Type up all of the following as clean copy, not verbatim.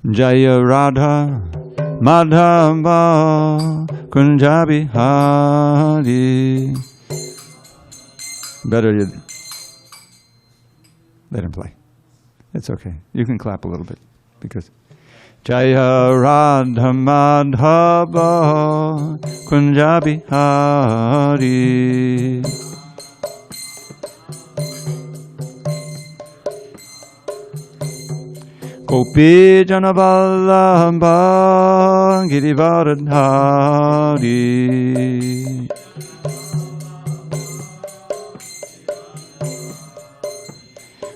Jaya Radha Madhava Kunja Bihari. Better you let him play. It's okay. You can clap a little bit because Jaya Radha Madhava Kunja Bihari. Gopi Janavallabha Girivaradhari.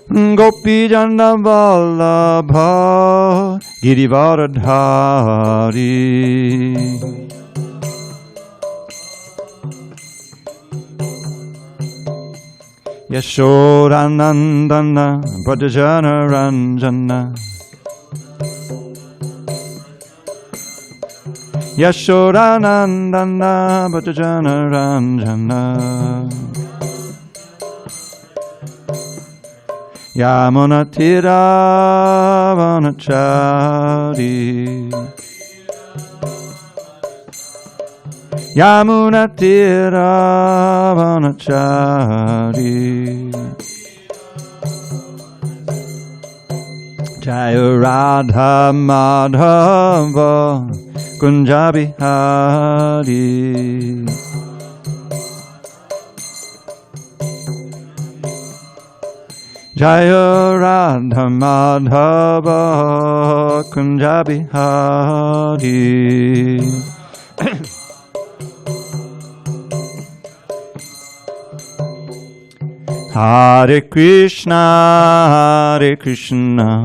Gopi Janavallabha Girivaradhari. Yashodanandana Brajajana Ranjana. Yashodanandana Brajajana Ranjana. Yamunatira Vanachari. Yamunatira Vanachari. Jaya Radha Madhava Kunja Bihari. Jaya Radha Madhava Kunja Bihari. Hare Krishna, Hare Krishna,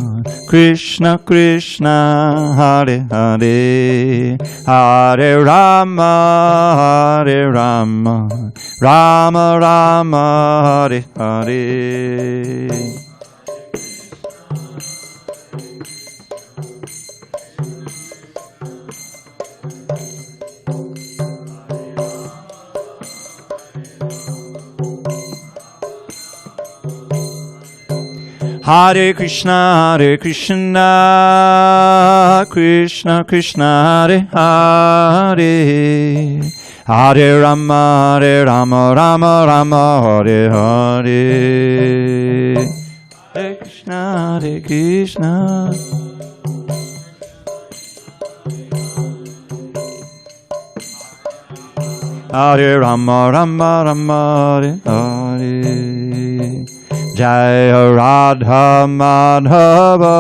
Krishna Krishna, Hare Hare, Hare Rama, Hare Rama, Rama Rama, Hare Hare. Hare Krishna, Hare Krishna, Krishna Krishna, Hare Hare, Hare Rama, Hare Rama, Rama Rama, Hare Hare. Hare Krishna, Hare Krishna. Hare Rama, Rama Rama, Hare Hare. Jaya Radha Madhava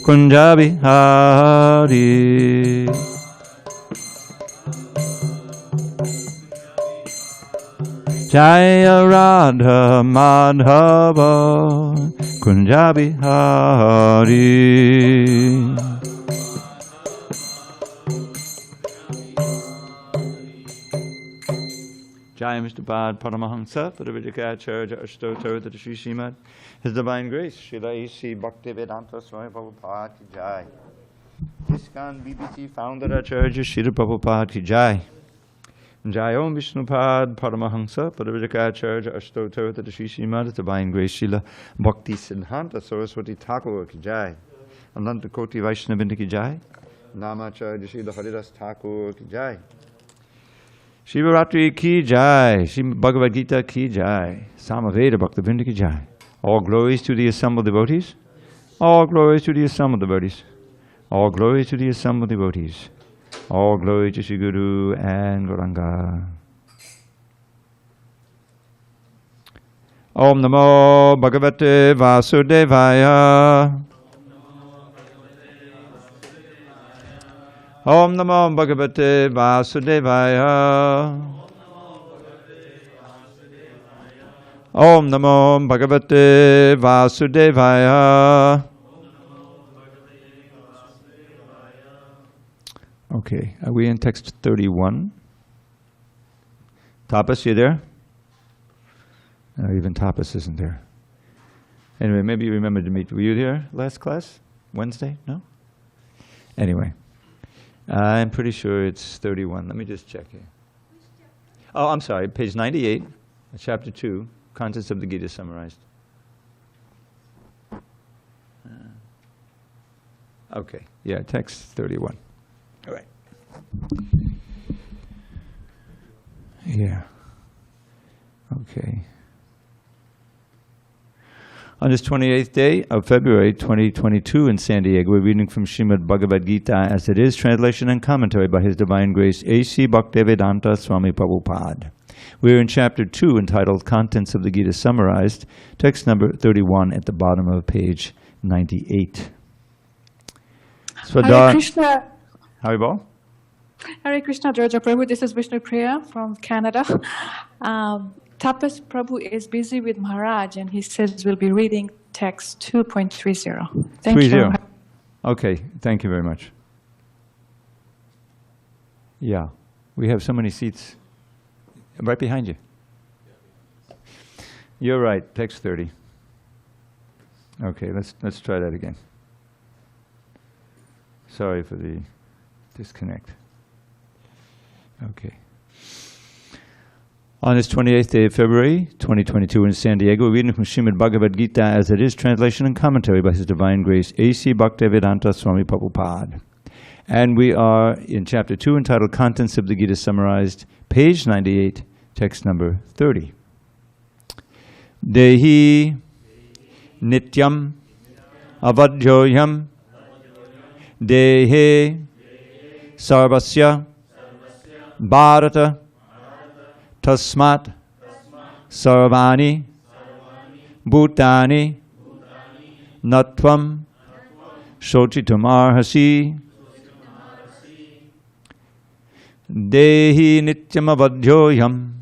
Kunja Bihari. Jaya Radha Madhava Kunja Bihari. Jai Mr. Bad Paramahamsa, Padavijikacharya Ashtotar to Sri Srimad, His Divine Grace, Srila A.C. Bhaktivedanta Swami Prabhupada Ki Jai. ISKCON BBC Founder Acharya Srila Prabhupada Ki Jai. Jai Om Vishnupad Paramahamsa, Padavijikacharya Ashtotar to Sri Srimad, His Divine Grace, Srila Bhakti Siddhanta Saraswati Thakur Ki Jai. Ananta Koti Vaishnavinda Ki Jai. Namacharya Srila Haridas Thakur Ki Jai. Shivaratri ki jai, Bhagavad Gita ki jai, Samaveda Bhaktivinoda ki jai. All glories to the assembled devotees. All glories to the assembled devotees. All glories to the assembled devotees. All glory to Sri Guru and Gauranga. Om Namo Bhagavate Vasudevaya. Om Namo Bhagavate Vasudevaya. Om Namo Bhagavate Vasudevaya. Okay, are we in text 31? Tapas, you there? No, even Tapas isn't there. Anyway, maybe you remember to meet. Were you there last class? Wednesday? No? Anyway. I'm pretty sure it's 31. Let me just check here. Oh, I'm sorry. Page 98, chapter 2, contents of the Gita summarized. Okay, yeah, text 31. All right. Yeah. Okay. On this 28th day of February 2022 in San Diego, we're reading from Srimad Bhagavad Gita as it is, translation and commentary by His Divine Grace A.C. Bhaktivedanta Swami Prabhupada. We're in chapter 2 entitled Contents of the Gita Summarized, text number 31 at the bottom of page 98. Hare Krishna. Haribol. Hare Krishna, Jaja Prabhu. This is Vishnu Priya from Canada. Tapas Prabhu is busy with Maharaj, and he says we'll be reading text 2.30. Thank you. Okay, thank you very much. Yeah, we have so many seats right behind you. You're right, text 30. Okay, let's try that again. Sorry for the disconnect. Okay. On this 28th day of February, 2022 in San Diego, we're reading from Srimad Bhagavad Gita as it is, translation and commentary by His Divine Grace A.C. Bhaktivedanta Swami Prabhupada. And we are in chapter 2 entitled Contents of the Gita Summarized, page 98, text number 30. Dehi nityam avadhyoyam dehe sarvasya bharata tasmat sarvani bhutani natvam shochitamarhasi dehi nityam avadhyoyam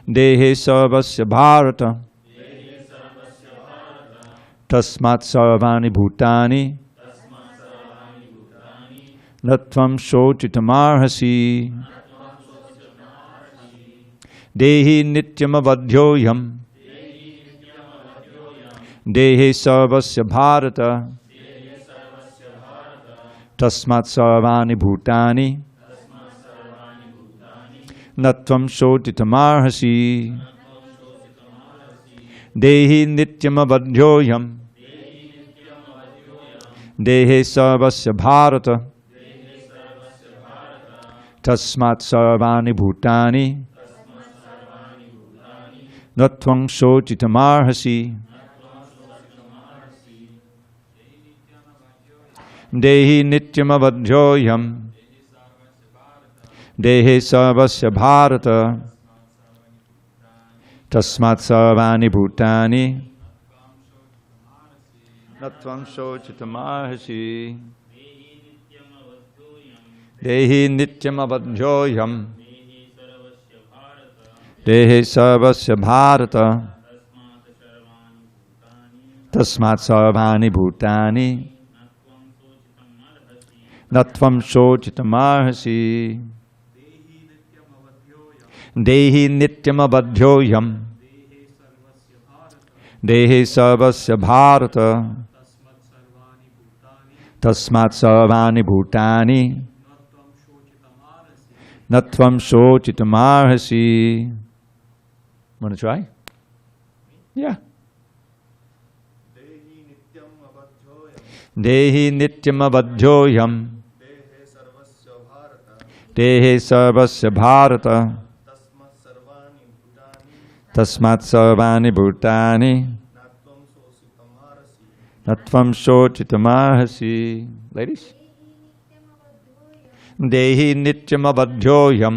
dehe sarvasya bharata tasmat sarvani bhutani natvam shochitamarhasi dehi nityam avadhyoyam dehe sarvasya bharata tasmat sarvani bhutani natvam shochitamarhasi dehi nityam avadhyoyam dehe sarvasya bharata tasmat sarvani bhutani natvam shochitamarhasi dehi nityam avadhyoyam dehe sarvasya bharata tasmat sarvani bhutani natvam shochitamarhasi dehi nityam avadhyoyam dehe sarvasya bharata tasmat sarvani bhutani natvam shochitamarhasi dehi nityam avadhyoyam dehe sarvasya bharata tasmat sarvani bhutani natvam shochitamarhasi. Want to try? Yeah. Dehi nityam avadhyoyam dehe sarvasya bharata tasmat sarvani bhutani natvam shochitamarhasi. Ladies? Dehi nityam avadhyoyam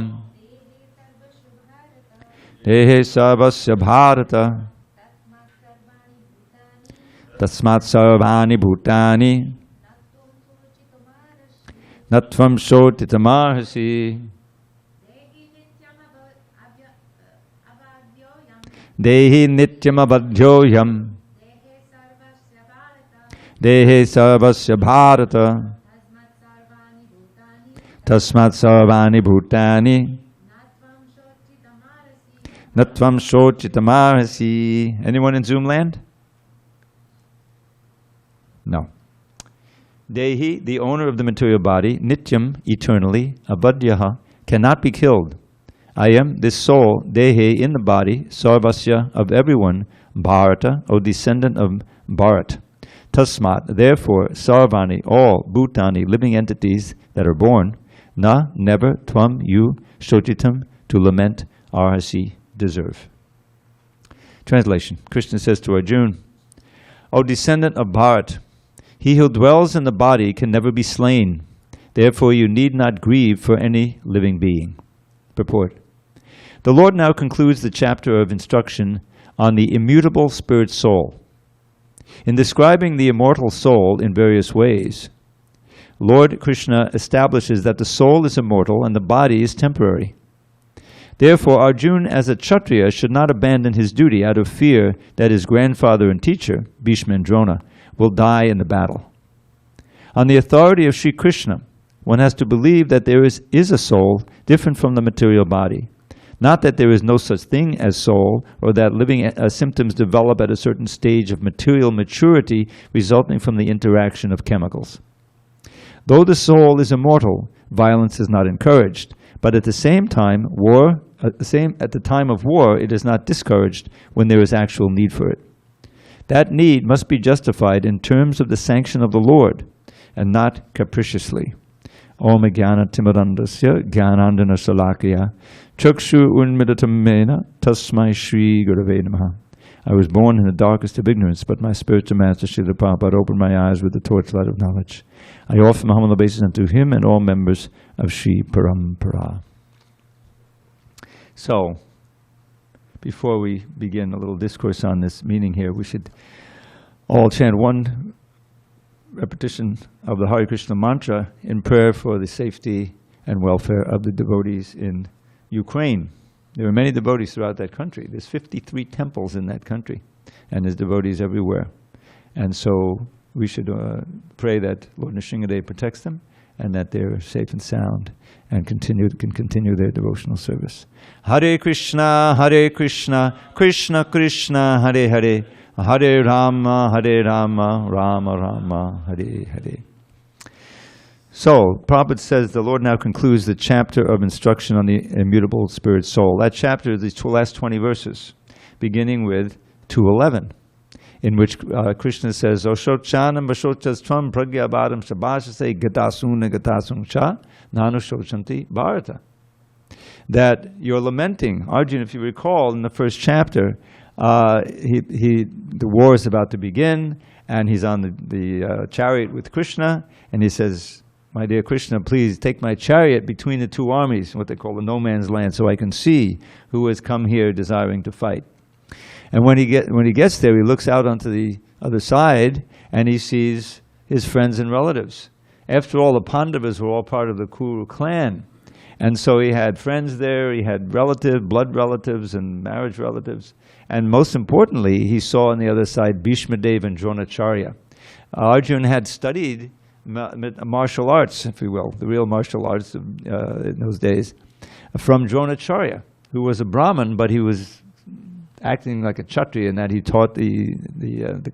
dehe sarvasya bharata tasmat sarvani bhutani natvam shochitamarhasi. Dehi nityam avadhyoyam dehe sarvasya bharata tasmat sarvani bhutani natvam shochitamarhasi. Anyone in Zoom land? No. Dehi, the owner of the material body, nityam, eternally, avadhyaha, cannot be killed. I am this soul, dehe, in the body, sarvasya, of everyone, bharata, O descendant of Bharat. Tasmat, therefore, sarvani, all bhutani, living entities that are born, na, never, tvam, you, shochitam, to lament, arhasi, deserve. Translation. Krishna says to Arjuna, O descendant of Bharat, he who dwells in the body can never be slain. Therefore you need not grieve for any living being. Purport. The Lord now concludes the chapter of instruction on the immutable spirit soul. In describing the immortal soul in various ways, Lord Krishna establishes that the soul is immortal and the body is temporary. Therefore, Arjuna, as a Kshatriya, should not abandon his duty out of fear that his grandfather and teacher, Bhishma and Drona, will die in the battle. On the authority of Sri Krishna, one has to believe that there is a soul different from the material body. Not that there is no such thing as soul, or that living symptoms develop at a certain stage of material maturity resulting from the interaction of chemicals. Though the soul is immortal, violence is not encouraged, but at the same time, at the time of war, it is not discouraged when there is actual need for it. That need must be justified in terms of the sanction of the Lord, and not capriciously. Om Jnana Timirandasya Jnanandana Salakya Chakshu Unmidatamena Tasmai Shri Gurave Namaha. I was born in the darkest of ignorance, but my spiritual master Srila Prabhupada opened my eyes with the torchlight of knowledge. I offer my humble obeisance unto him and all members of Sri Parampara. So, before we begin a little discourse on this meaning here, we should all chant one repetition of the Hare Krishna mantra in prayer for the safety and welfare of the devotees in Ukraine. There are many devotees throughout that country. There's 53 temples in that country, and there's devotees everywhere. And so we should pray that Lord Nrsimhadev protects them and that they're safe and sound and can continue their devotional service. Hare Krishna, Krishna Krishna, Hare Hare, Hare Rama, Rama Rama, Hare Hare. So, Prabhupada says the Lord now concludes the chapter of instruction on the immutable spirit soul. That chapter is the last 20 verses, beginning with 2:11, in which Krishna says, Oshochanam Vashochas Tvam Pragya Bharam Shabhashase Gatasuna Gatasung Cha Nanu Shochanti Bharata. That you're lamenting. Arjuna, if you recall, in the first chapter, the war is about to begin, and he's on the chariot with Krishna, and he says, my dear Krishna, please take my chariot between the two armies, what they call the no man's land, so I can see who has come here desiring to fight. And when he gets there, he looks out onto the other side, and he sees his friends and relatives. After all, the Pandavas were all part of the Kuru clan. And so he had friends there, he had blood relatives and marriage relatives. And most importantly, he saw on the other side Bhismadeva and Dronacharya. Arjuna had studied martial arts, if you will, the real martial arts in those days, from Dronacharya, who was a Brahmin, but he was acting like a Kshatriya in that he taught the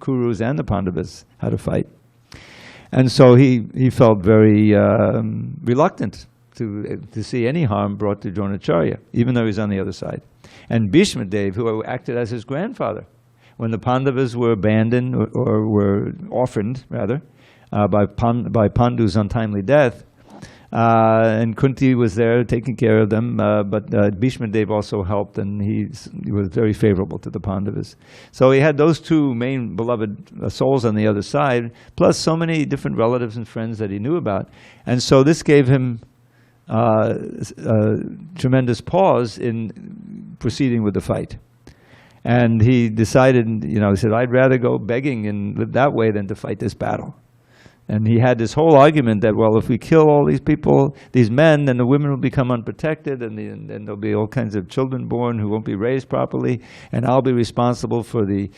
Kurus and the Pandavas how to fight. And so he felt very reluctant to see any harm brought to Dronacharya, even though he was on the other side. And Bhismadeva, who acted as his grandfather, when the Pandavas were abandoned or were orphaned, rather, by Pandu's untimely death, and Kunti was there taking care of them, but Bhismadeva also helped, and he was very favorable to the Pandavas. So he had those two main beloved souls on the other side, plus so many different relatives and friends that he knew about. And so this gave him tremendous pause in proceeding with the fight. And he decided, he said, I'd rather go begging and live that way than to fight this battle. And he had this whole argument that, well, if we kill all these people, these men, then the women will become unprotected, and then there'll be all kinds of children born who won't be raised properly, and I'll be responsible for the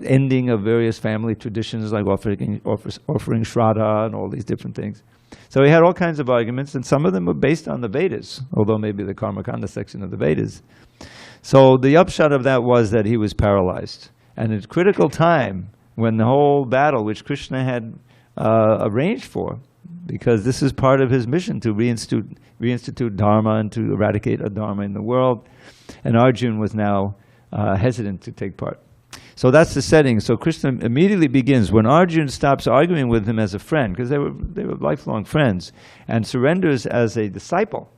ending of various family traditions, like offering Shraddha and all these different things. So he had all kinds of arguments, and some of them were based on the Vedas, although maybe the Karmakanda section of the Vedas. So the upshot of that was that he was paralyzed. And at a critical time, when the whole battle, which Krishna had arranged for, because this is part of his mission to reinstitute Dharma and to eradicate adharma in the world, and Arjuna was now hesitant to take part. So that's the setting. So Krishna immediately begins when Arjuna stops arguing with him as a friend, because they were lifelong friends, and surrenders as a disciple.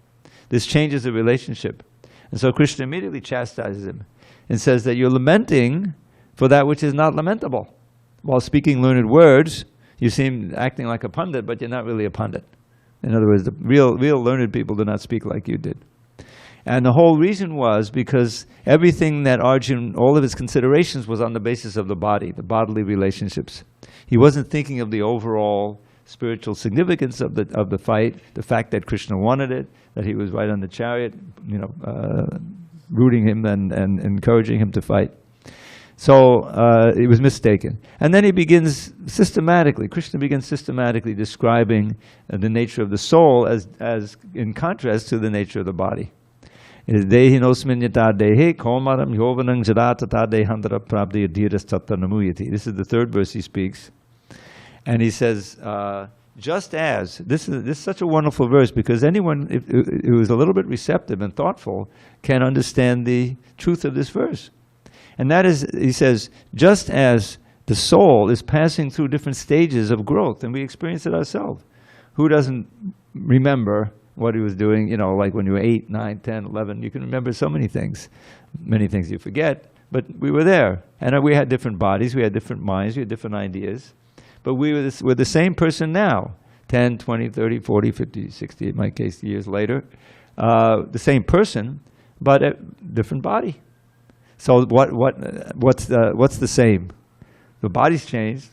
This changes the relationship. And so Krishna immediately chastises him and says that you're lamenting for that which is not lamentable. While speaking learned words, you seem acting like a pundit, but you're not really a pundit. In other words, the real learned people do not speak like you did. And the whole reason was because everything that Arjuna, all of his considerations was on the basis of the body, the bodily relationships. He wasn't thinking of the overall spiritual significance of the fight, the fact that Krishna wanted it, that he was right on the chariot, rooting him and encouraging him to fight. So it was mistaken. And then he begins systematically, Krishna begins systematically describing the nature of the soul as in contrast to the nature of the body. This is the third verse he speaks. And he says, just as, this is such a wonderful verse because anyone who is a little bit receptive and thoughtful can understand the truth of this verse. And that is, he says, just as the soul is passing through different stages of growth, and we experience it ourselves. Who doesn't remember what he was doing, like when you were 8, 9, 10, 11, you can remember so many things. Many things you forget, but we were there. And we had different bodies, we had different minds, we had different ideas. But we're the same person now, 10, 20, 30, 40, 50, 60, in my case, years later. The same person, but a different body. So what's the same? The body's changed.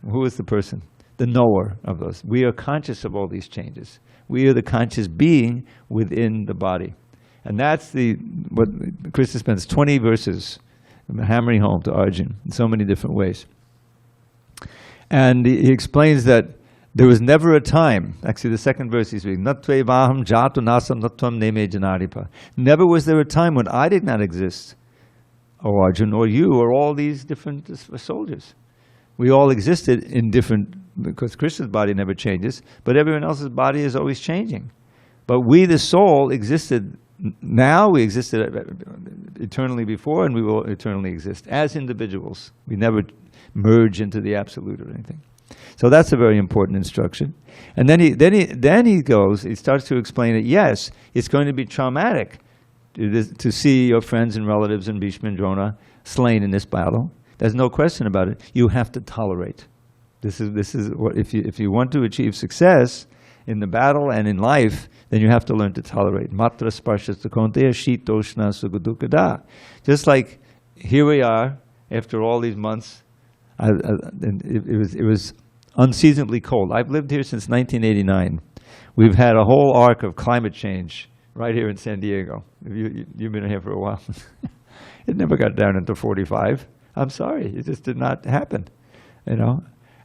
Who is the person? The knower of those. We are conscious of all these changes. We are the conscious being within the body. And that's what Krishna spends 20 verses hammering home to Arjuna in so many different ways. And he explains that there was never a time, actually the second verse he's reading, Nattve vaham jatu nasam nattvam neme janaripa. Never was there a time when I did not exist, or Arjuna, or you, or all these different soldiers. We all existed in different, because Krishna's body never changes, but everyone else's body is always changing. But we, the soul, existed now, we existed eternally before, and we will eternally exist as individuals. We never merge into the absolute or anything. So that's a very important instruction. And then he starts to explain that yes, it's going to be traumatic to see your friends and relatives in Bhishma and Drona slain in this battle. There's no question about it. You have to tolerate. This is what if you want to achieve success in the battle and in life, then you have to learn to tolerate. Matra sparshas konteya shitoshna sugudukada. Just like here we are after all these months. It was unseasonably cold. I've lived here since 1989. We've had a whole arc of climate change right here in San Diego. You've been here for a while. It never got down into 45. I'm sorry, it just did not happen,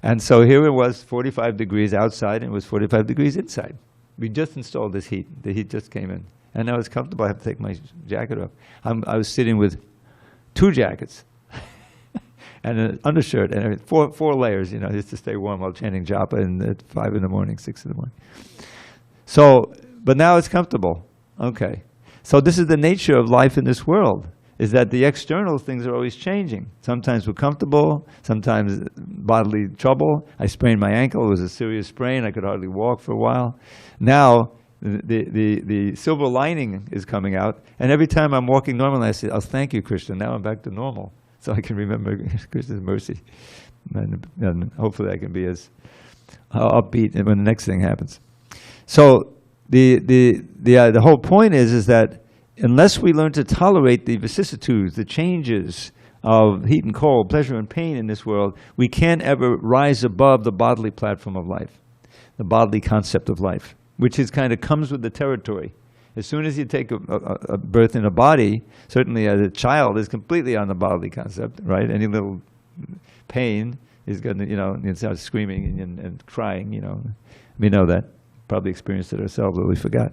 And so here it was 45 degrees outside, and it was 45 degrees inside. We just installed this heat. The heat just came in. And I was comfortable. I have to take my jacket off. I was sitting with 2 jackets and an undershirt and four layers, just to stay warm while chanting japa at 5 in the morning, 6 in the morning. So, but now it's comfortable. Okay. So this is the nature of life in this world, is that the external things are always changing. Sometimes we're comfortable, sometimes bodily trouble. I sprained my ankle. It was a serious sprain. I could hardly walk for a while. Now, the silver lining is coming out, and every time I'm walking normally, I say, oh, thank you, Krishna. Now I'm back to normal. So I can remember Krishna's mercy. And hopefully I can be as upbeat when the next thing happens. So the whole point is that unless we learn to tolerate the vicissitudes, the changes of heat and cold, pleasure and pain in this world, we can't ever rise above the bodily platform of life, the bodily concept of life, which is kind of comes with the territory. As soon as you take a birth in a body, certainly as a child is completely on the bodily concept, right? Any little pain is going to, start screaming and crying, We know that. Probably experienced it ourselves, but we forgot.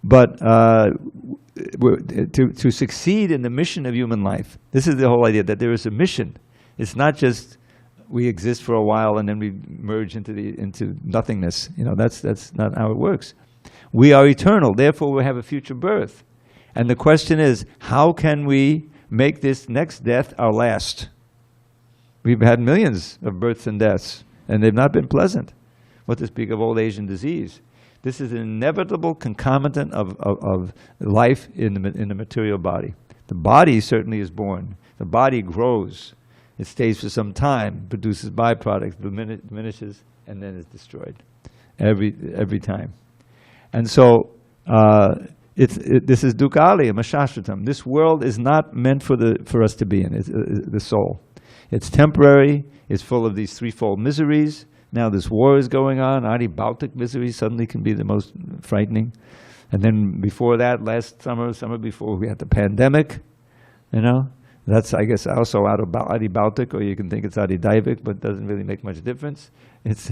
But to succeed in the mission of human life, this is the whole idea, that there is a mission. It's not just we exist for a while and then we merge into nothingness. That's not how it works. We are eternal, therefore we have a future birth. And the question is, how can we make this next death our last. We've had millions of births and deaths, and they've not been pleasant. What to speak of old age and disease. This is an inevitable concomitant of life in the material body. The body certainly is born. The body grows. It stays for some time, produces byproducts, diminishes, and then is destroyed every time. And so this is dukkha mashashvatam. This world is not meant for us to be in. It's the soul. It's temporary. It's full of these threefold miseries. Now this war is going on. Adi-bhautic misery suddenly can be the most frightening. And then before that, last summer before, we had the pandemic. You know, that's, I guess, also adi-bhautic, or you can think it's adi-daivic, but it doesn't really make much difference. It's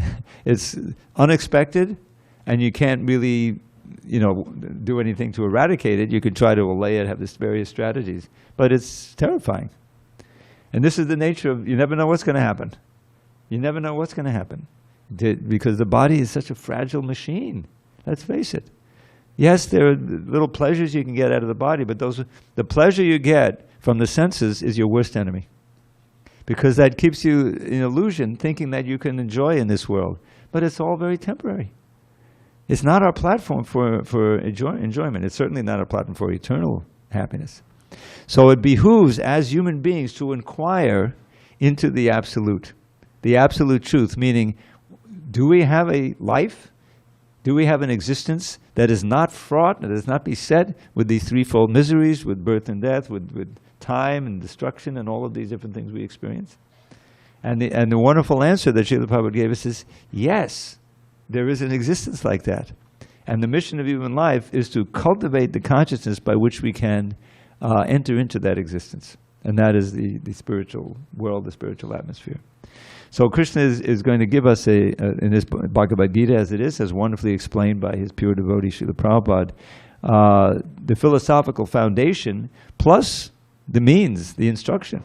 unexpected, and you can't really, you know, do anything to eradicate it. You can try to allay it, have this various strategies, but it's terrifying. And this is the nature of, you never know what's going to happen. You never know what's going to happen, because the body is such a fragile machine. Let's face it. Yes, there are little pleasures you can get out of the body, but the pleasure you get from the senses is your worst enemy, because that keeps you in illusion, thinking that you can enjoy in this world. But it's all very temporary. It's not our platform for enjoyment. It's certainly not our platform for eternal happiness. So it behooves, as human beings, to inquire into the absolute truth, meaning, do we have a life? Do we have an existence that is not fraught, that is not beset with these threefold miseries, with birth and death, with time and destruction and all of these different things we experience? And the wonderful answer that Srila Prabhupada gave us is, yes, there is an existence like that. And the mission of human life is to cultivate the consciousness by which we can enter into that existence. And that is the spiritual world, the spiritual atmosphere. So Krishna is going to give us in this Bhagavad Gita, as it is, as wonderfully explained by his pure devotee Srila Prabhupada, the philosophical foundation plus the means, the instruction.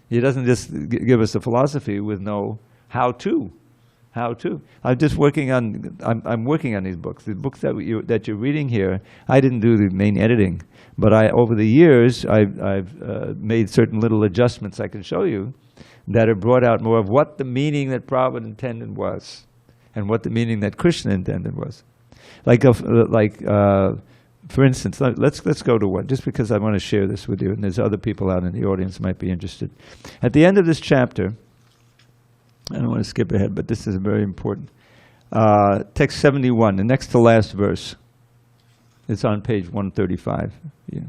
He doesn't just give us a philosophy with no how-to. I'm working on these books. The books that you're reading here, I didn't do the main editing, but over the years, I've made certain little adjustments I can show you that have brought out more of what the meaning that Prabhupada intended was, and what the meaning that Krishna intended was. For instance, let's go to one, just because I want to share this with you, and there's other people out in the audience who might be interested. At the end of this chapter, I don't want to skip ahead, but this is very important. Text 71, the next to last verse. It's on page 135. Yeah.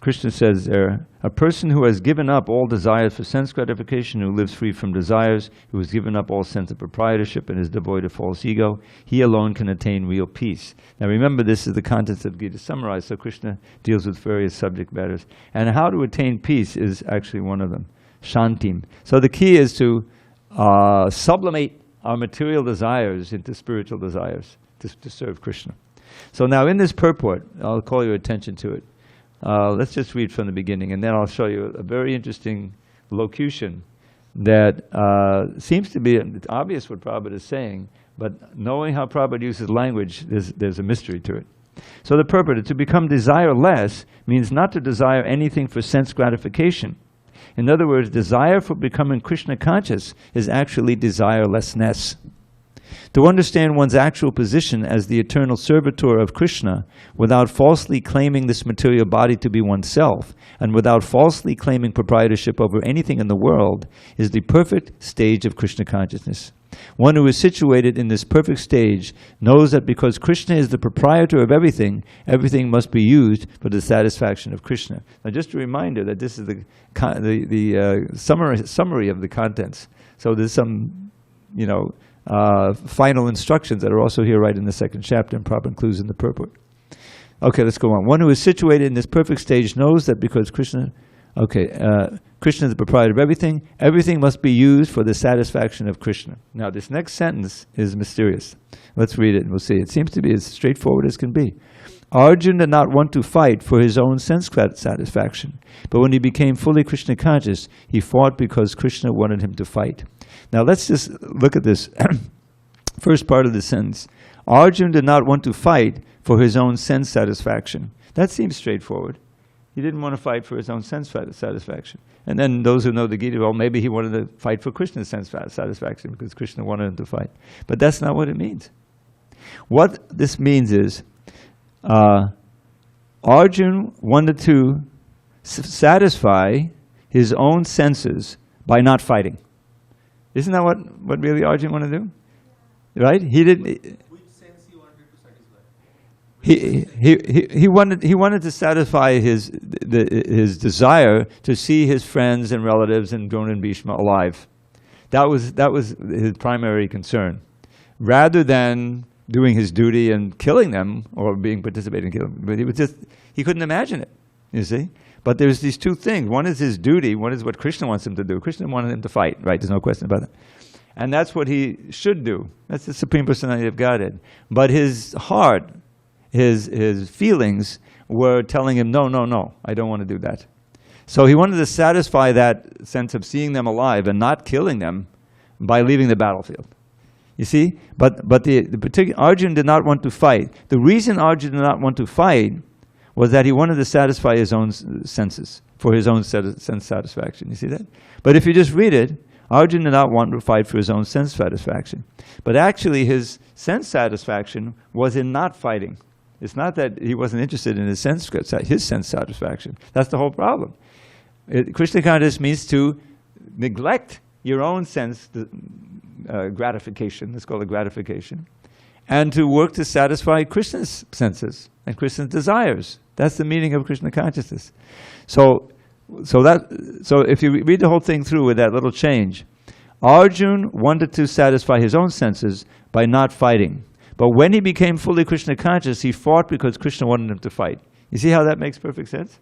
Krishna says there, a person who has given up all desires for sense gratification, who lives free from desires, who has given up all sense of proprietorship and is devoid of false ego, he alone can attain real peace. Now remember, this is the contents of Gita summarized, so Krishna deals with various subject matters. And how to attain peace is actually one of them, shantim. So the key is to sublimate our material desires into spiritual desires, to serve Krishna. So now in this purport, I'll call your attention to it. Let's just read from the beginning, and then I'll show you a very interesting locution that seems to be obvious what Prabhupada is saying, but knowing how Prabhupada uses language, there's a mystery to it. So the purport, to become desireless means not to desire anything for sense gratification. In other words, desire for becoming Krishna conscious is actually desirelessness. To understand one's actual position as the eternal servitor of Krishna without falsely claiming this material body to be oneself and without falsely claiming proprietorship over anything in the world is the perfect stage of Krishna consciousness. One who is situated in this perfect stage knows that because Krishna is the proprietor of everything, everything must be used for the satisfaction of Krishna. Now just a reminder that this is the summary of the contents. So there's some, final instructions that are also here right in the second chapter, and Prabhupada includes in the purport. Okay, let's go on. One who is situated in this perfect stage knows that because Krishna is the proprietor of everything, everything must be used for the satisfaction of Krishna. Now this next sentence is mysterious. Let's read it and we'll see. It seems to be as straightforward as can be. Arjuna did not want to fight for his own sense satisfaction, but when he became fully Krishna conscious, he fought because Krishna wanted him to fight. Now let's just look at this first part of the sentence. Arjuna did not want to fight for his own sense satisfaction. That seems straightforward. He didn't want to fight for his own sense satisfaction. And then those who know the Gita, well, maybe he wanted to fight for Krishna's sense satisfaction because Krishna wanted him to fight. But that's not what it means. What this means is Arjuna wanted to satisfy his own senses by not fighting. Isn't that what really Arjuna wanted to do? Right? He didn't. Which sense he wanted to satisfy? He wanted to satisfy his desire to see his friends and relatives and Drona and Bhishma alive. That was his primary concern, rather than doing his duty and killing them or participating in killing them. But he couldn't imagine it. You see. But there's these two things. One is his duty. One is what Krishna wants him to do. Krishna wanted him to fight, right? There's no question about that. And that's what he should do. That's the Supreme Personality of Godhead. But his heart, his feelings were telling him, no, no, no, I don't want to do that. So he wanted to satisfy that sense of seeing them alive and not killing them by leaving the battlefield. You see? But the particular Arjuna did not want to fight. The reason Arjuna did not want to fight was that he wanted to satisfy his own senses, for his own sense satisfaction. You see that? But if you just read it, Arjuna did not want to fight for his own sense satisfaction. But actually his sense satisfaction was in not fighting. It's not that he wasn't interested in his sense satisfaction. That's the whole problem. Krishna consciousness means to neglect your own sense gratification, let's call it gratification, and to work to satisfy Krishna's senses and Krishna's desires. That's the meaning of Krishna consciousness. So if you read the whole thing through with that little change, Arjuna wanted to satisfy his own senses by not fighting. But when he became fully Krishna conscious, he fought because Krishna wanted him to fight. You see how that makes perfect sense?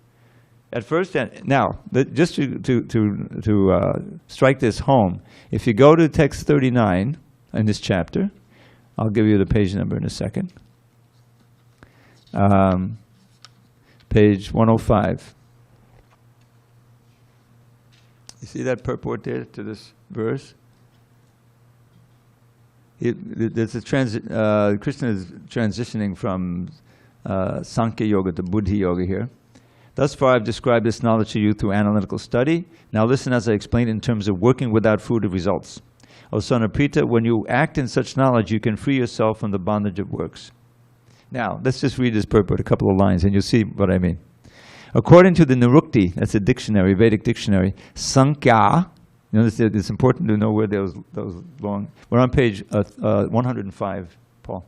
At first, now, just to strike this home, if you go to text 39 in this chapter, I'll give you the page number in a second. Page 105. You see that purport there to this verse? There's a Krishna is transitioning from Sankhya Yoga to Buddhi Yoga here. Thus far I've described this knowledge to you through analytical study. Now listen as I explain in terms of working without food of results. O son of Prita, when you act in such knowledge, you can free yourself from the bondage of works. Now, let's just read this purport, a couple of lines, and you'll see what I mean. According to the Nirukti, that's a dictionary, Vedic dictionary, Sankhya, you know, it's important to know where those belong. We're on page 105, Paul.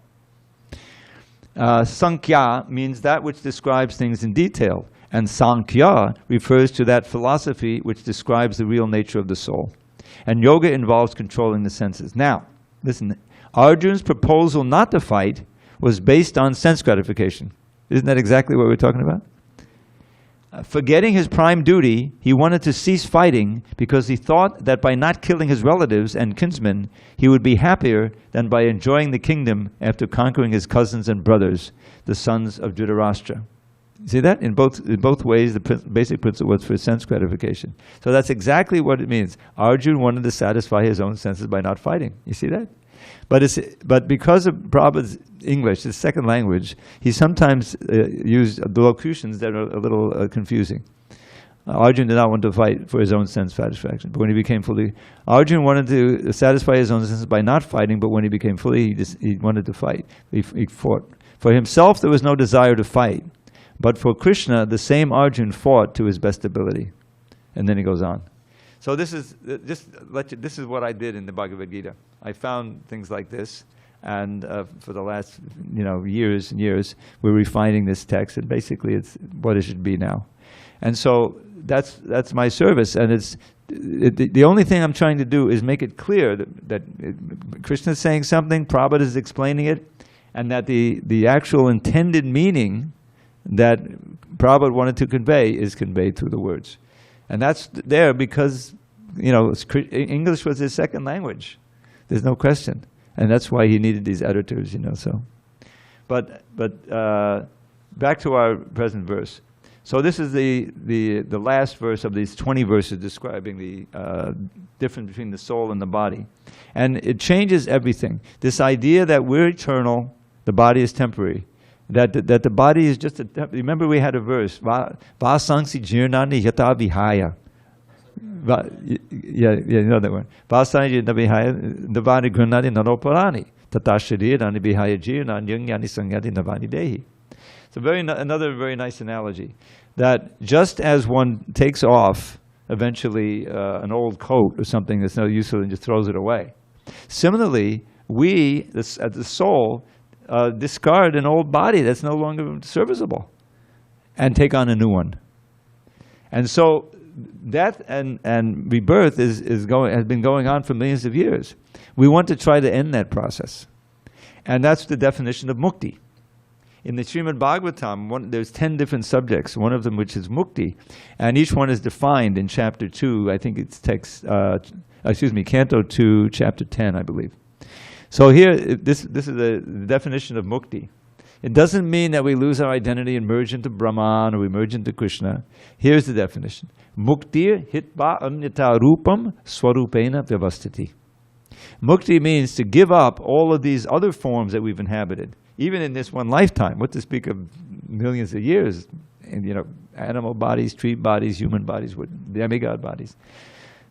Sankhya means that which describes things in detail, and Sankhya refers to that philosophy which describes the real nature of the soul. And yoga involves controlling the senses. Now, listen, Arjuna's proposal not to fight was based on sense gratification. Isn't that exactly what we're talking about? Forgetting his prime duty, he wanted to cease fighting because he thought that by not killing his relatives and kinsmen, he would be happier than by enjoying the kingdom after conquering his cousins and brothers, the sons of Dhritarashtra. See that? In both ways, the basic principle was for sense gratification. So that's exactly what it means. Arjuna wanted to satisfy his own senses by not fighting. You see that? But because of Prabhupada's English, his second language, he sometimes used the locutions that are a little confusing. Arjuna did not want to fight for his own sense satisfaction. But when he became fully, Arjuna wanted to satisfy his own senses by not fighting, but when he became fully, he wanted to fight. He fought. For himself, there was no desire to fight. But for Krishna, the same Arjuna fought to his best ability. And then he goes on. So this is what I did in the Bhagavad Gita. I found things like this, and for the last years and years, we're refining this text, and basically it's what it should be now. And so that's my service, and the only thing I'm trying to do is make it clear that Krishna is saying something, Prabhupada is explaining it, and that the actual intended meaning that Prabhupada wanted to convey is conveyed through the words. And that's there because, English was his second language. There's no question. And that's why he needed these editors, so. But back to our present verse. So this is the last verse of these 20 verses describing the difference between the soul and the body. And it changes everything. This idea that we're eternal, the body is temporary. That the body is just a, remember we had a verse, Vasangsi jirnani yata vihaya. Yeah, you know that one. Vasangsi jirnani vihaya, navani granadi naroparani. Tatashirirani vihaya jirnani yungyani sangyati navani dehi. So another very nice analogy. That just as one takes off eventually an old coat or something that's no useful and just throws it away. Similarly, we, the soul, discard an old body that's no longer serviceable and take on a new one. And so death and rebirth has been going on for millions of years. We want to try to end that process. And that's the definition of mukti. In the Srimad Bhagavatam, there's 10 different subjects, one of them which is mukti, and each one is defined in chapter 2, I think it's Canto 2, chapter 10, I believe. So here, this is the definition of mukti. It doesn't mean that we lose our identity and merge into Brahman or we merge into Krishna. Here's the definition. Muktir hitva anyata rupam swarupena vyavastiti. Mukti means to give up all of these other forms that we've inhabited. Even in this one lifetime, what to speak of millions of years, and animal bodies, tree bodies, human bodies, demigod bodies,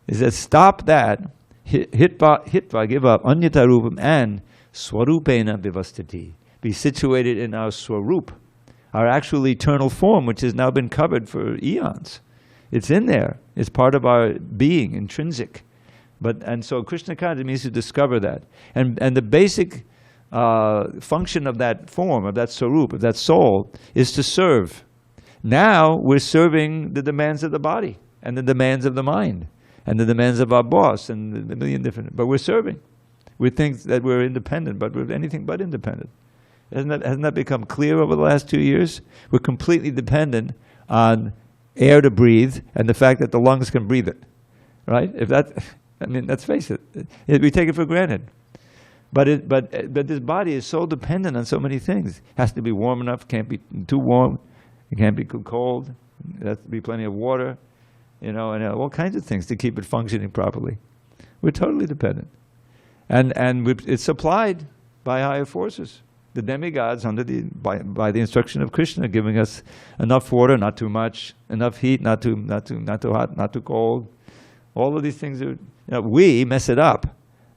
is that stop that, hitva, give up, anyata rupam, and swarupena vivastiti, be situated in our swarup, our actual eternal form, which has now been covered for eons. It's in there. It's part of our being, intrinsic. And so Krishna consciousness means to discover that. And the basic function of that form, of that swarup, of that soul, is to serve. Now we're serving the demands of the body and the demands of the mind and the demands of our boss and the million different, but we're serving. We think that we're independent, but we're anything but independent. Hasn't that become clear over the last 2 years? We're completely dependent on air to breathe and the fact that the lungs can breathe it, right? Let's face it, we take it for granted. But this body is so dependent on so many things. It has to be warm enough, can't be too warm, it can't be too cold, there has to be plenty of water, and all kinds of things to keep it functioning properly. We're totally dependent. And it's supplied by higher forces. The demigods, by the instruction of Krishna, giving us enough water, not too much, enough heat, not too hot, not too cold. All of these things are, we mess it up.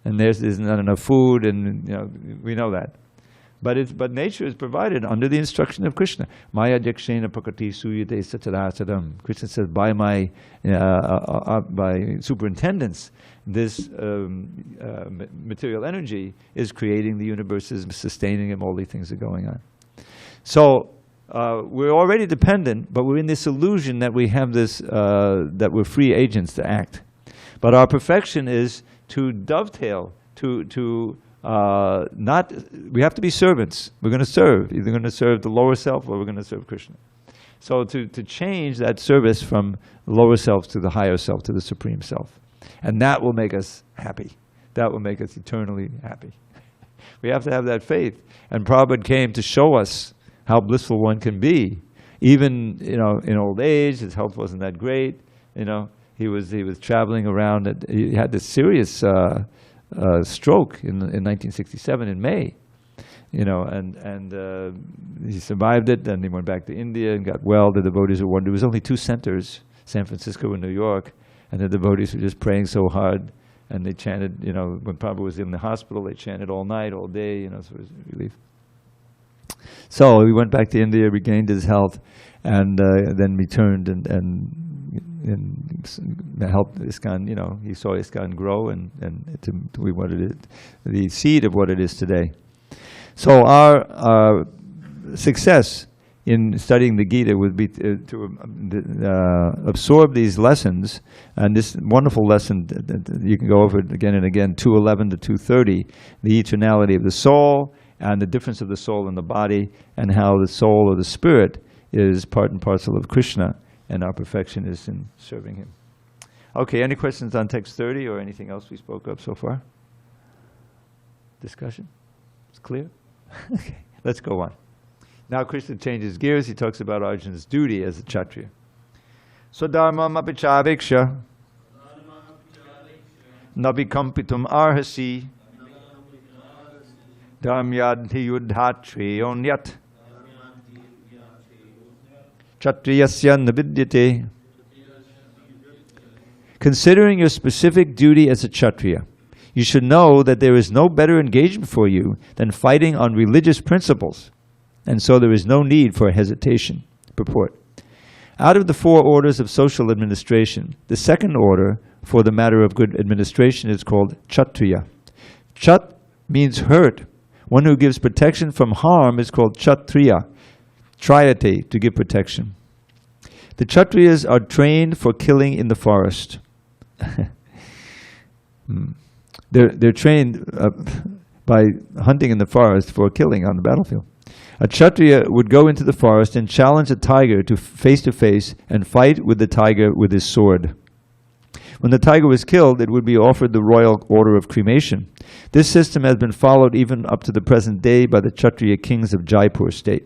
And there's not enough food, and we know that. But nature is provided under the instruction of Krishna. Maya jakshena prakriti suyate satarasadam. Krishna says, by my superintendence, this material energy is creating the universe, is sustaining them, all these things are going on. So we're already dependent, but we're in this illusion that we have this, that we're free agents to act. But our perfection is to dovetail, we have to be servants. We're going to serve. Either going to serve the lower self or we're going to serve Krishna. So to change that service from the lower self to the higher self, to the supreme self. And that will make us happy. That will make us eternally happy. We have to have that faith. And Prabhupada came to show us how blissful one can be. Even in old age, his health wasn't that great. He was traveling around. He had this serious stroke in 1967 in May. And he survived it. Then he went back to India and got well. The devotees were wondering. There was only 2 centers, San Francisco and New York, and the devotees were just praying so hard. And they chanted, when Prabhupada was in the hospital, they chanted all night, all day, so it was relief. So he went back to India, regained his health, and then returned and helped ISKCON, he saw ISKCON grow and to what it is, the seed of what it is today. So our success in studying the Gita would be to absorb these lessons, and this wonderful lesson, you can go over it again and again, 2:11 to 2:30, the eternality of the soul, and the difference of the soul and the body, and how the soul or the spirit is part and parcel of Krishna, and our perfection is in serving him. Okay, any questions on text 30 or anything else we spoke of so far? Discussion? It's clear? Okay, let's go on. Now Krishna changes gears. He talks about Arjuna's duty as a Kshatriya. Swadharmam apichaviksha nabikampitum arhasi dharmyadhi yudhatri onyat Kshatriyasya navidyate. Considering your specific duty as a Kshatriya, you should know that there is no better engagement for you than fighting on religious principles, and so there is no need for hesitation. Purport. Out of the 4 orders of social administration, the second order for the matter of good administration is called Kshatriya. Kshat means hurt. One who gives protection from harm is called Kshatriya. Triyate, to give protection. The Kshatriyas are trained for killing in the forest. They're trained by hunting in the forest for killing on the battlefield. A Kshatriya would go into the forest and challenge a tiger to face and fight with the tiger with his sword. When the tiger was killed, it would be offered the royal order of cremation. This system has been followed even up to the present day by the Kshatriya kings of Jaipur state.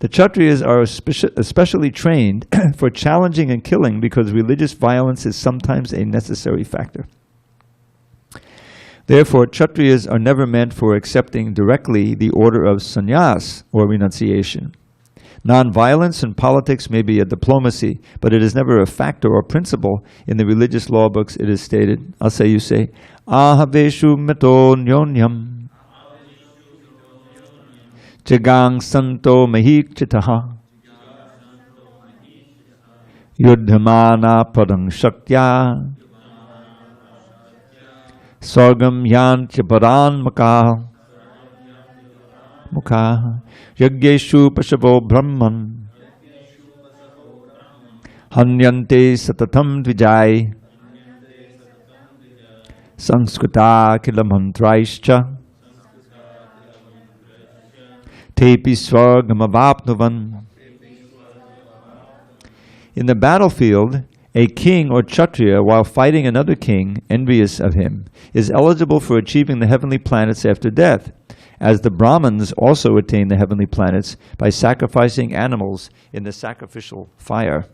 The Kshatriyas are especially trained for challenging and killing because religious violence is sometimes a necessary factor. Therefore, Kshatriyas are never meant for accepting directly the order of sannyas, or renunciation. Non-violence in politics may be a diplomacy, but it is never a factor or principle. In the religious law books it is stated, I'll say, you say, Ahaveshu mito nyonyam jagang santo mahikchitaha yuddhamana padang shaktya Sargam yancha paran mukha yagyeshu pasavo brahman hanyante satatam dvijay sanskrita kilamantraischa tepi swargamavapnuvan. In the battlefield, a king or Kshatriya, while fighting another king, envious of him, is eligible for achieving the heavenly planets after death, as the Brahmins also attain the heavenly planets by sacrificing animals in the sacrificial fire.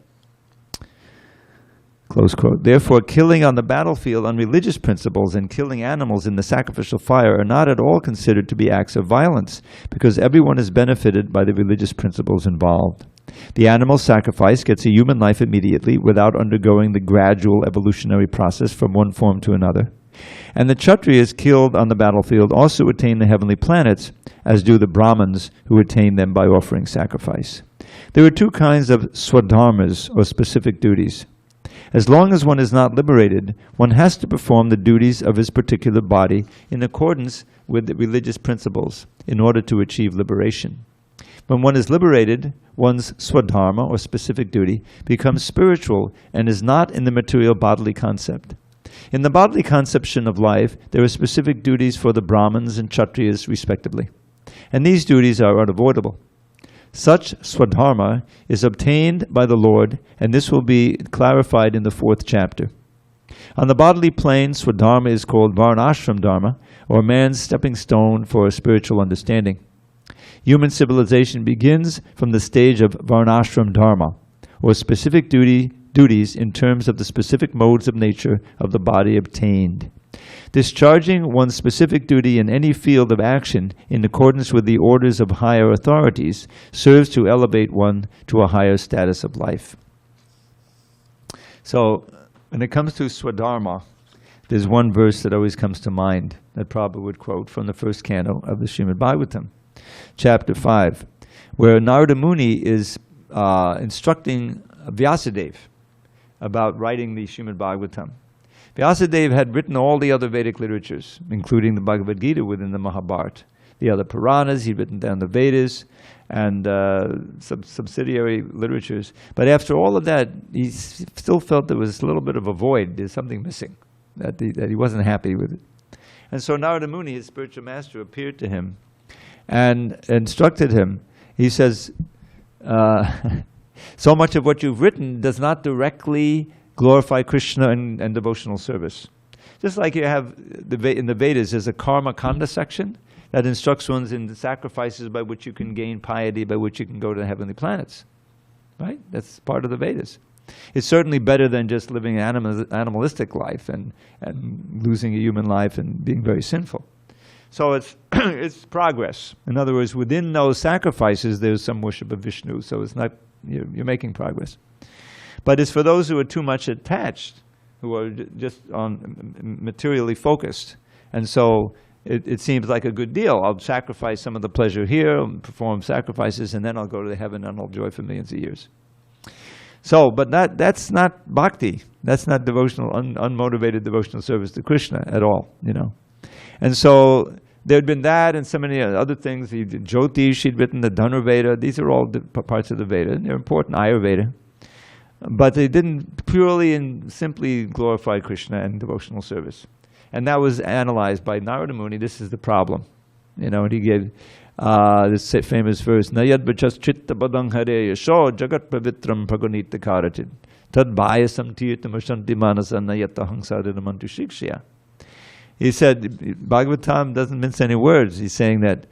Close quote. Therefore, killing on the battlefield on religious principles and killing animals in the sacrificial fire are not at all considered to be acts of violence, because everyone is benefited by the religious principles involved. The animal sacrifice gets a human life immediately without undergoing the gradual evolutionary process from one form to another. And the Kshatriyas killed on the battlefield also attain the heavenly planets, as do the Brahmins who attain them by offering sacrifice. There are 2 kinds of swadharmas, or specific duties. As long as one is not liberated, one has to perform the duties of his particular body in accordance with the religious principles in order to achieve liberation. When one is liberated, one's swadharma, or specific duty, becomes spiritual and is not in the material bodily concept. In the bodily conception of life, there are specific duties for the Brahmins and Kshatriyas respectively, and these duties are unavoidable. Such swadharma is obtained by the Lord, and this will be clarified in the 4th chapter. On the bodily plane, swadharma is called varnashram dharma, or man's stepping stone for a spiritual understanding. Human civilization begins from the stage of varnashram dharma, or specific duties in terms of the specific modes of nature of the body obtained. Discharging one's specific duty in any field of action in accordance with the orders of higher authorities serves to elevate one to a higher status of life. So, when it comes to swadharma, there's one verse that always comes to mind that Prabhupada would quote from the 1st canto of the Srimad Bhagavatam, chapter 5, where Narada Muni is instructing Vyasadeva about writing the Srimad Bhagavatam. Vyasadeva had written all the other Vedic literatures, including the Bhagavad Gita within the Mahabharata. The other Puranas, he'd written down the Vedas and subsidiary literatures. But after all of that, he still felt there was a little bit of a void. There's something missing, that he wasn't happy with it. And so Narada Muni, his spiritual master, appeared to him and instructed him. He says, so much of what you've written does not directly glorify Krishna and devotional service. Just like you have in the Vedas, there's a karma kanda section that instructs one in the sacrifices by which you can gain piety, by which you can go to the heavenly planets. Right? That's part of the Vedas. It's certainly better than just living an animalistic life and losing a human life and being very sinful. So it's it's progress. In other words, within those sacrifices, there's some worship of Vishnu. So it's not you're making progress. But it's for those who are too much attached, who are just materially focused. And so it seems like a good deal. I'll sacrifice some of the pleasure here, I'll perform sacrifices, and then I'll go to heaven and I'll enjoy for millions of years. So, but that's not bhakti. That's not devotional, unmotivated devotional service to Krishna at all, you know. And so there had been that and so many other things. The Jyotish she'd written, the Dhanurveda. These are all parts of the Veda. They're important, Ayurveda. But they didn't purely and simply glorify Krishna and devotional service. And that was analyzed by Narada Muni. This is the problem. You know, and he gave this famous verse, Nayad bachas chitta badang hare yasho jagat pavitram pragunita karachid tad bhayasam tirtam ashanti manasa nayata hangsarinamantu shikshya. He said, Bhagavatam doesn't mince any words. He's saying that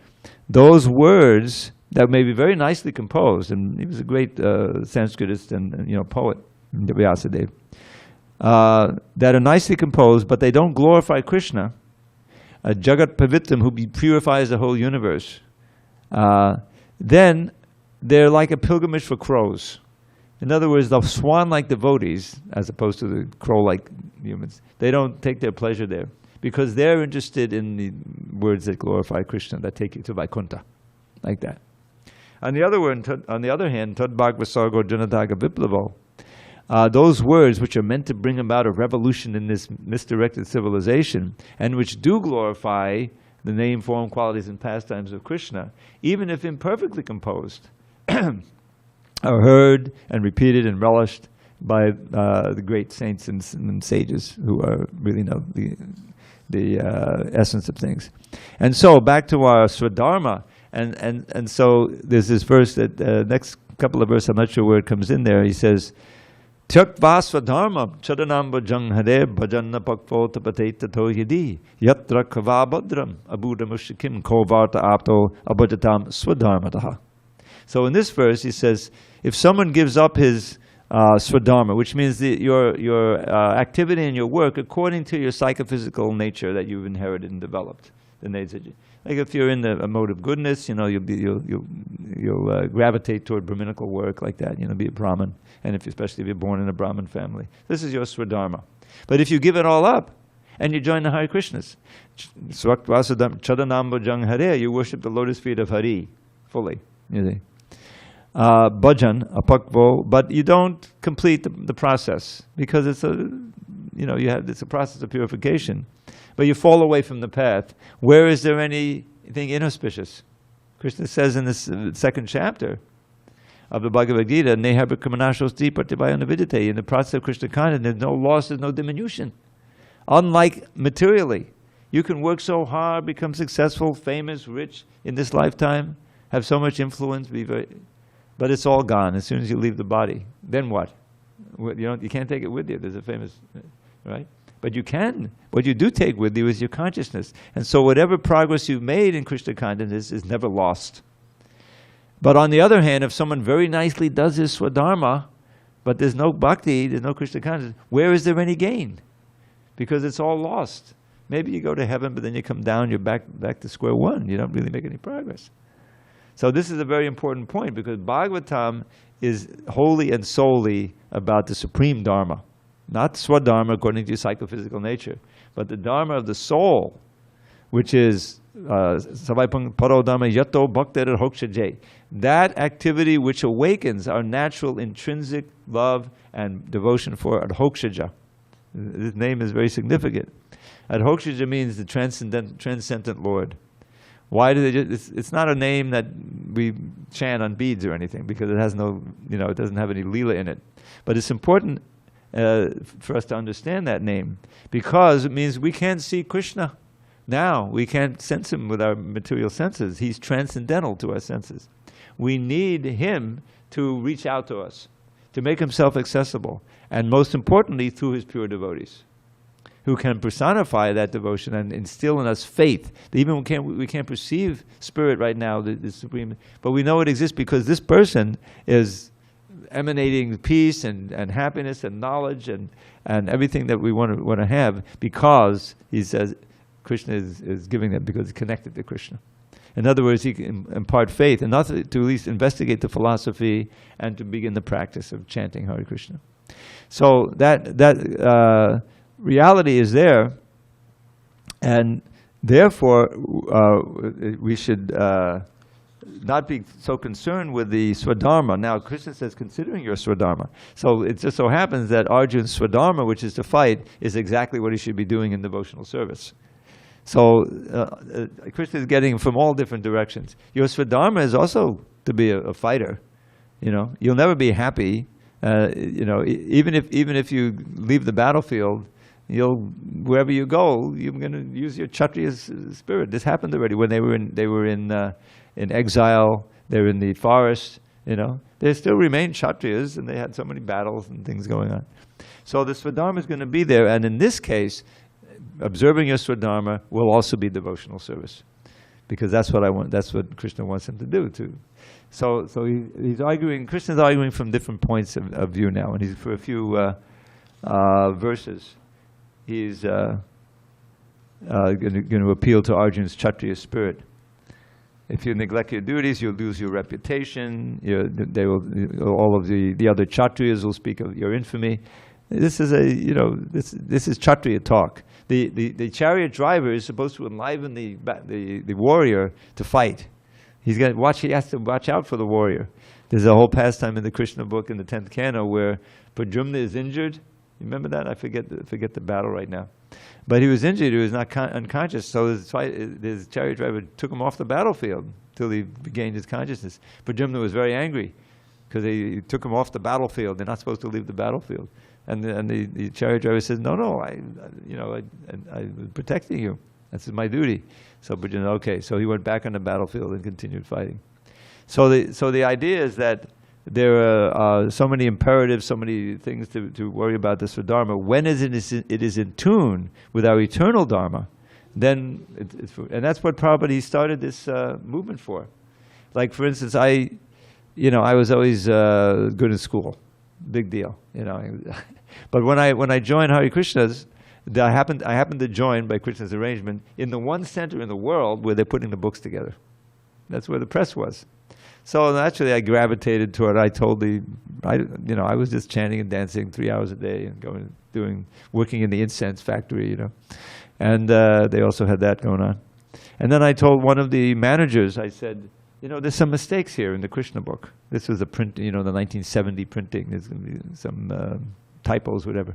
those words that may be very nicely composed, and he was a great Sanskritist and poet, Vyasadeva, that are nicely composed, but they don't glorify Krishna, Jagat Pavitram, who purifies the whole universe, then they're like a pilgrimage for crows. In other words, the swan-like devotees, as opposed to the crow-like humans, they don't take their pleasure there, because they're interested in the words that glorify Krishna, that take you to Vaikuntha, like that. On the other hand, Tad Bhagava Sargo Janadaga Viplavo, those words which are meant to bring about a revolution in this misdirected civilization, and which do glorify the name, form, qualities, and pastimes of Krishna, even if imperfectly composed, are heard and repeated and relished by the great saints and sages who really know the essence of things. And so back to our Swadharma, and so there's this verse that next couple of verses, I'm not sure where it comes in there. He says, Tyaktva Swadharma chadanamba jang hare bhajanna pakvo tapate tato yadi yatra kava badram abudamushikim kovarta apto abhajatam swadharmataha. So in this verse he says, if someone gives up his swadharma, which means your activity and your work according to your psychophysical nature that you've inherited and developed, the needs that like if you're in a mode of goodness, you'll gravitate toward Brahminical work like that, be a Brahmin, and especially if you're born in a Brahmin family. This is your swadharma. But if you give it all up and you join the Hare Krishnas, chadanamba jang hare, you worship the lotus feet of Hari fully, you see. Bhajan, apakvo, but you don't complete the process because it's it's a process of purification. But you fall away from the path. Where is there anything inauspicious? Krishna says in this second chapter of the Bhagavad Gita, in the process of Krishna consciousness, there's no loss, there's no diminution. Unlike materially, you can work so hard, become successful, famous, rich in this lifetime, have so much influence, but it's all gone as soon as you leave the body. Then what? You can't take it with you. There's a famous, right? But you can. What you do take with you is your consciousness. And so whatever progress you've made in Krishna consciousness is never lost. But on the other hand, if someone very nicely does his swadharma, but there's no bhakti, there's no Krishna consciousness, where is there any gain? Because it's all lost. Maybe you go to heaven, but then you come down, you're back to square one. You don't really make any progress. So this is a very important point, because Bhagavatam is wholly and solely about the supreme dharma. Not swadharma according to your psychophysical nature, but the dharma of the soul, which is savaipang paro dharma yato bhaktir hokshaje. That activity which awakens our natural intrinsic love and devotion for Adhokshaja. This name is very significant. Adhokshaja means the transcendent Lord. Why do they it's not a name that we chant on beads or anything, because it has no, it doesn't have any lila in it. But it's important for us to understand that name, because it means we can't see Krishna now. We can't sense him with our material senses. He's transcendental to our senses. We need him to reach out to us, to make himself accessible, and most importantly, through his pure devotees, who can personify that devotion and instill in us faith. Even we can't perceive spirit right now, the supreme, but we know it exists because this person is emanating peace and happiness and knowledge and everything that we want to have, because he says Krishna is giving them, because it's connected to Krishna. In other words, he can impart faith, and not to at least investigate the philosophy and to begin the practice of chanting Hare Krishna. So that reality is there, and therefore we should not be so concerned with the Swadharma. Now, Krishna says, considering your Swadharma. So it just so happens that Arjuna's Swadharma, which is to fight, is exactly what he should be doing in devotional service. So Krishna is getting from all different directions. Your Swadharma is also to be a fighter. You know, you'll never be happy. You know, even if you leave the battlefield, wherever you go, you're going to use your Kshatriya spirit. This happened already when they were in exile. They were in the forest. You know, they still remained Kshatriyas, and they had so many battles and things going on. So the Swadharma is going to be there, and in this case, observing your Swadharma will also be devotional service, because that's what I want. That's what Krishna wants him to do too. So he's arguing. Krishna's arguing from different points of view now, and he's for a few verses. He's going to appeal to Arjuna's Kshatriya spirit. If you neglect your duties, you'll lose your reputation. All of the other Kshatriyas will speak of your infamy. This is this is Kshatriya talk. The chariot driver is supposed to enliven the warrior to fight. He has to watch out for the warrior. There's a whole pastime in the Krishna book in the 10th canto where Arjuna is injured. You remember that? I forget the battle right now. But he was injured. He was not unconscious. So his chariot driver took him off the battlefield until he regained his consciousnness. Arjuna was very angry because he took him off the battlefield. They're not supposed to leave the battlefield. And the chariot driver says, no, I'm protecting you. That's my duty. So Arjuna, okay. So he went back on the battlefield and continued fighting. So the idea is that there are so many imperatives, so many things to worry about the Swadharma. When it is in tune with our eternal Dharma, then and that's what Prabhupada started this movement for. Like, for instance, I was always good in school, big deal, you know. But when I joined Hare Krishna's, I happened to join by Krishna's arrangement in the one center in the world where they're putting the books together. That's where the press was. So naturally, I gravitated toward. I was just chanting and dancing 3 hours a day and working in the incense factory, you know, and they also had that going on. And then I told one of the managers, I said, there's some mistakes here in the Krishna book. This was a print, the 1970 printing. There's going to be some typos, whatever.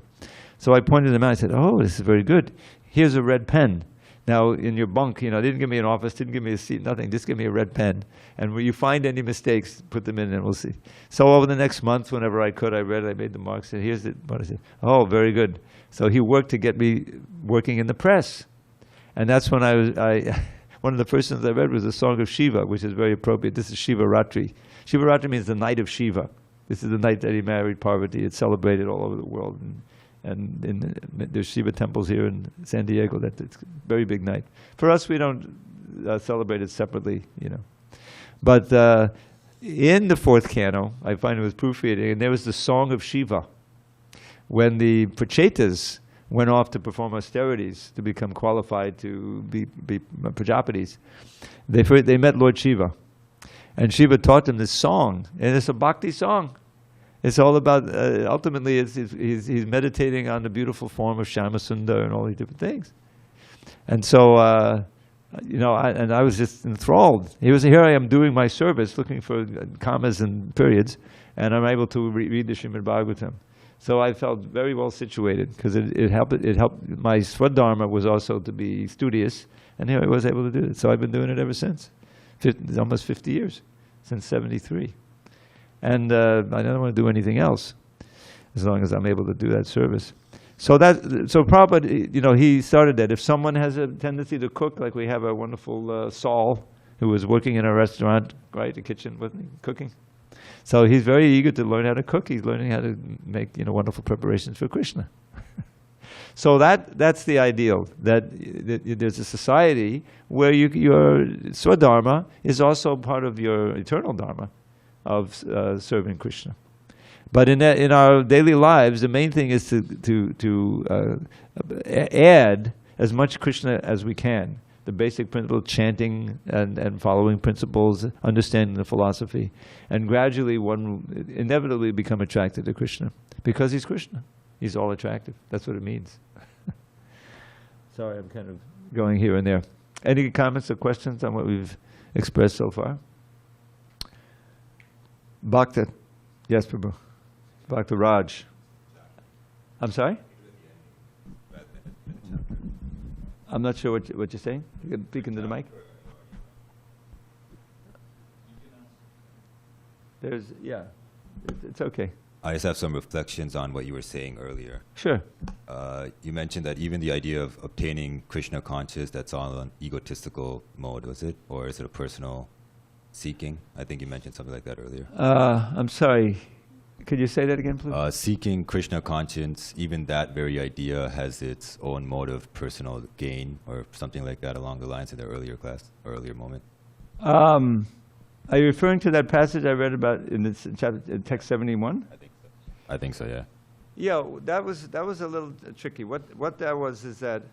So I pointed them out. I said, "Oh, this is very good. Here's a red pen. Now, in your bunk, they didn't give me an office, didn't give me a seat, nothing. Just give me a red pen. And when you find any mistakes, put them in and we'll see." So over the next month, whenever I could, I made the marks. Said, "Here's what I said." "Oh, very good." So he worked to get me working in the press. And that's when one of the first things I read was the song of Shiva, which is very appropriate. This is Shiva Ratri. Shiva Ratri means the night of Shiva. This is the night that he married Parvati. It's celebrated all over the world. And there's Shiva temples here in San Diego. It's a very big night. For us, we don't celebrate it separately, But in the fourth canto, I find it was proofreading, and there was the song of Shiva. When the Prachetas went off to perform austerities to become qualified to be Prajapatis, they met Lord Shiva. And Shiva taught them this song, and it's a bhakti song. It's all about, ultimately, he's meditating on the beautiful form of Shyamasundar and all these different things. And so, I was just enthralled. Here I am doing my service, looking for commas and periods, and I'm able to read the Srimad Bhagavatam. So I felt very well situated, because it helped. My Swadharma was also to be studious, and here I was able to do it. So I've been doing it ever since. Almost 50 years, since 73. And I don't want to do anything else, as long as I'm able to do that service. So Prabhupada, he started that. If someone has a tendency to cook, like we have a wonderful Saul, who was working in a restaurant, right, the kitchen with me, cooking. So he's very eager to learn how to cook. He's learning how to make, wonderful preparations for Krishna. So that's the ideal, that there's a society where your Swadharma is also part of your eternal Dharma of serving Krishna. But in our daily lives, the main thing is to add as much Krishna as we can the basic principle, chanting and following principles, understanding the philosophy. And gradually one will inevitably become attracted to Krishna. Because he's Krishna. He's all attractive. That's what it means. Sorry, I'm kind of going here and there. Any comments or questions on what we've expressed so far? Bhakta. Yes, Prabhu. Bhakta Raj. I'm sorry? I'm not sure what you're saying. You can speak into the mic. It's okay. I just have some reflections on what you were saying earlier. Sure. You mentioned that even the idea of obtaining Krishna conscious, that's all an egotistical mode, was it? Or is it a personal seeking? I think you mentioned something like that earlier. I'm sorry. Could you say that again, please? Seeking Krishna conscience, even that very idea has its own mode of personal gain or something like that along the lines in the earlier class, or earlier moment. Are you referring to that passage I read about in this chapter, text 71? I think so, yeah. Yeah, that was a little tricky. What that was is that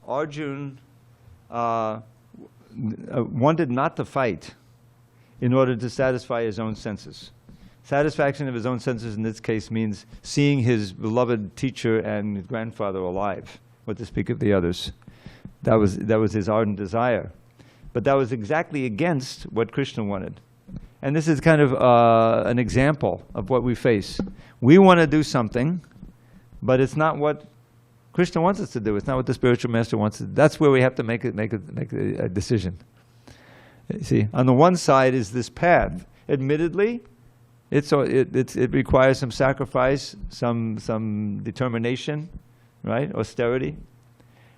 Arjuna wanted not to fight in order to satisfy his own senses. Satisfaction of his own senses in this case means seeing his beloved teacher and grandfather alive, what to speak of the others. That was his ardent desire. But that was exactly against what Krishna wanted. And this is kind of an example of what we face. We want to do something, but it's not what Krishna wants us to do. It's not what the spiritual master wants to do. That's where we have to make a decision. You see, on the one side is this path. Admittedly, it requires some sacrifice, some determination, right? Austerity,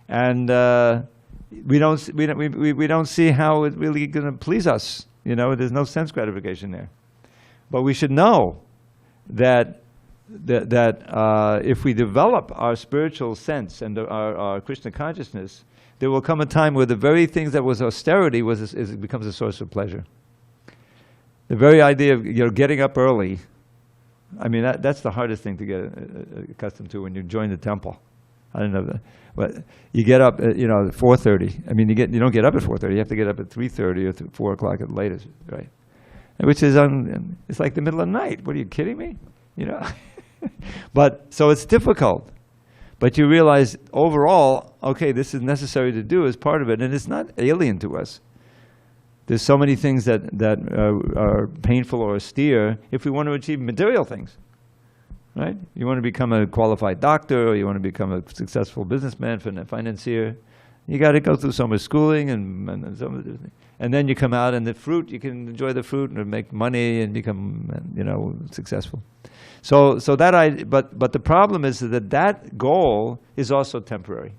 and we don't see how it's really going to please us. You know, there's no sense gratification there. But we should know that if we develop our spiritual sense and our Krishna consciousness, there will come a time where the very things that was austerity becomes a source of pleasure. The very idea of getting up early, I mean that's the hardest thing to get accustomed to when you join the temple. I don't know, but you get up at 4:30. I mean you don't get up at 4:30. You have to get up at 3:30 or 4 o'clock at the latest, right? Which is it's like the middle of the night. What are you kidding me? You know, but so it's difficult. But you realize overall, okay, this is necessary to do as part of it, and it's not alien to us. There's so many things that are painful or austere if we want to achieve material things, right? You want to become a qualified doctor, or you want to become a successful businessman, financier. You got to go through so much schooling and then you come out and the fruit, you can enjoy the fruit and make money and become, successful. So but the problem is that goal is also temporary.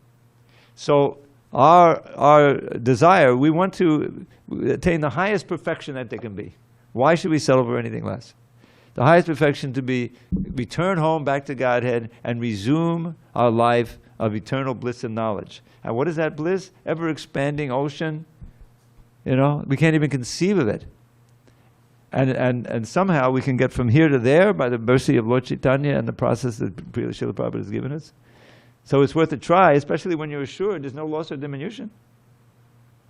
So our desire, we want to attain the highest perfection that there can be. Why should we settle for anything less? The highest perfection to be return home back to Godhead and resume our life of eternal bliss and knowledge. And what is that bliss? Ever-expanding ocean. We can't even conceive of it. And somehow we can get from here to there by the mercy of Lord Chaitanya and the process that Srila Prabhupada has given us. So it's worth a try, especially when you're assured there's no loss or diminution.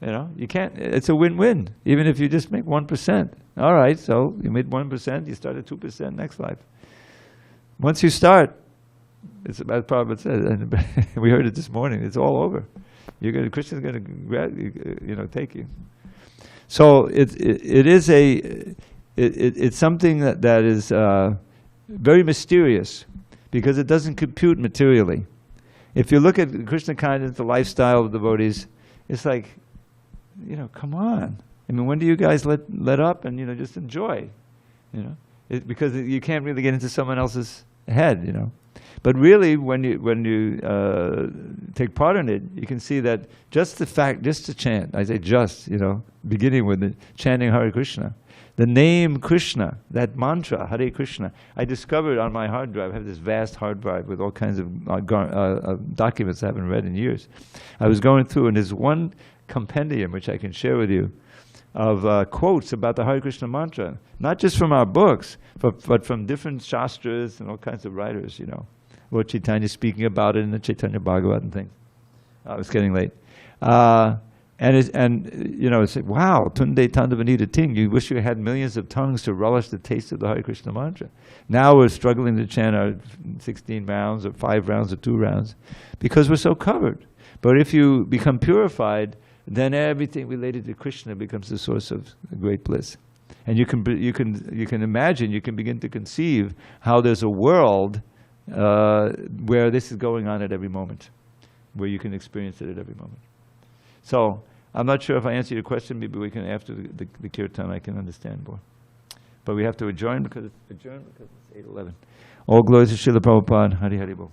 You can't, it's a win-win, even if you just make 1%. All right, so you made 1%, you start at 2% next life. Once you start, it's as Prabhupada said, and we heard it this morning, it's all over. Krishna's going to take you. So it's something that is very mysterious because it doesn't compute materially. If you look at Krishna consciousness, the lifestyle of devotees, it's like, come on. I mean, when do you guys let up and just enjoy? Because you can't really get into someone else's head. But really, when you take part in it, you can see that just to chant, I say just, beginning with the chanting Hare Krishna, the name Krishna, that mantra, Hare Krishna, I discovered on my hard drive. I have this vast hard drive with all kinds of documents I haven't read in years. I was going through, and there's one compendium, which I can share with you, of quotes about the Hare Krishna mantra, not just from our books, but from different shastras and all kinds of writers, Lord Chaitanya speaking about it in the Chaitanya Bhagavad and things. It's getting late. And you know, it's like, wow, Tunde Tandavanita Ting, you wish you had millions of tongues to relish the taste of the Hare Krishna mantra. Now we're struggling to chant our 16 rounds or 5 rounds or 2 rounds because we're so covered. But if you become purified, then everything related to Krishna becomes the source of great bliss. And you can imagine, you can begin to conceive how there's a world where this is going on at every moment, where you can experience it at every moment. So, I'm not sure if I answered your question. Maybe we can, after the kirtan, I can understand more. But we have to adjourn because it's 8:11. All glories to Srila Prabhupada. Hari Hari Bol.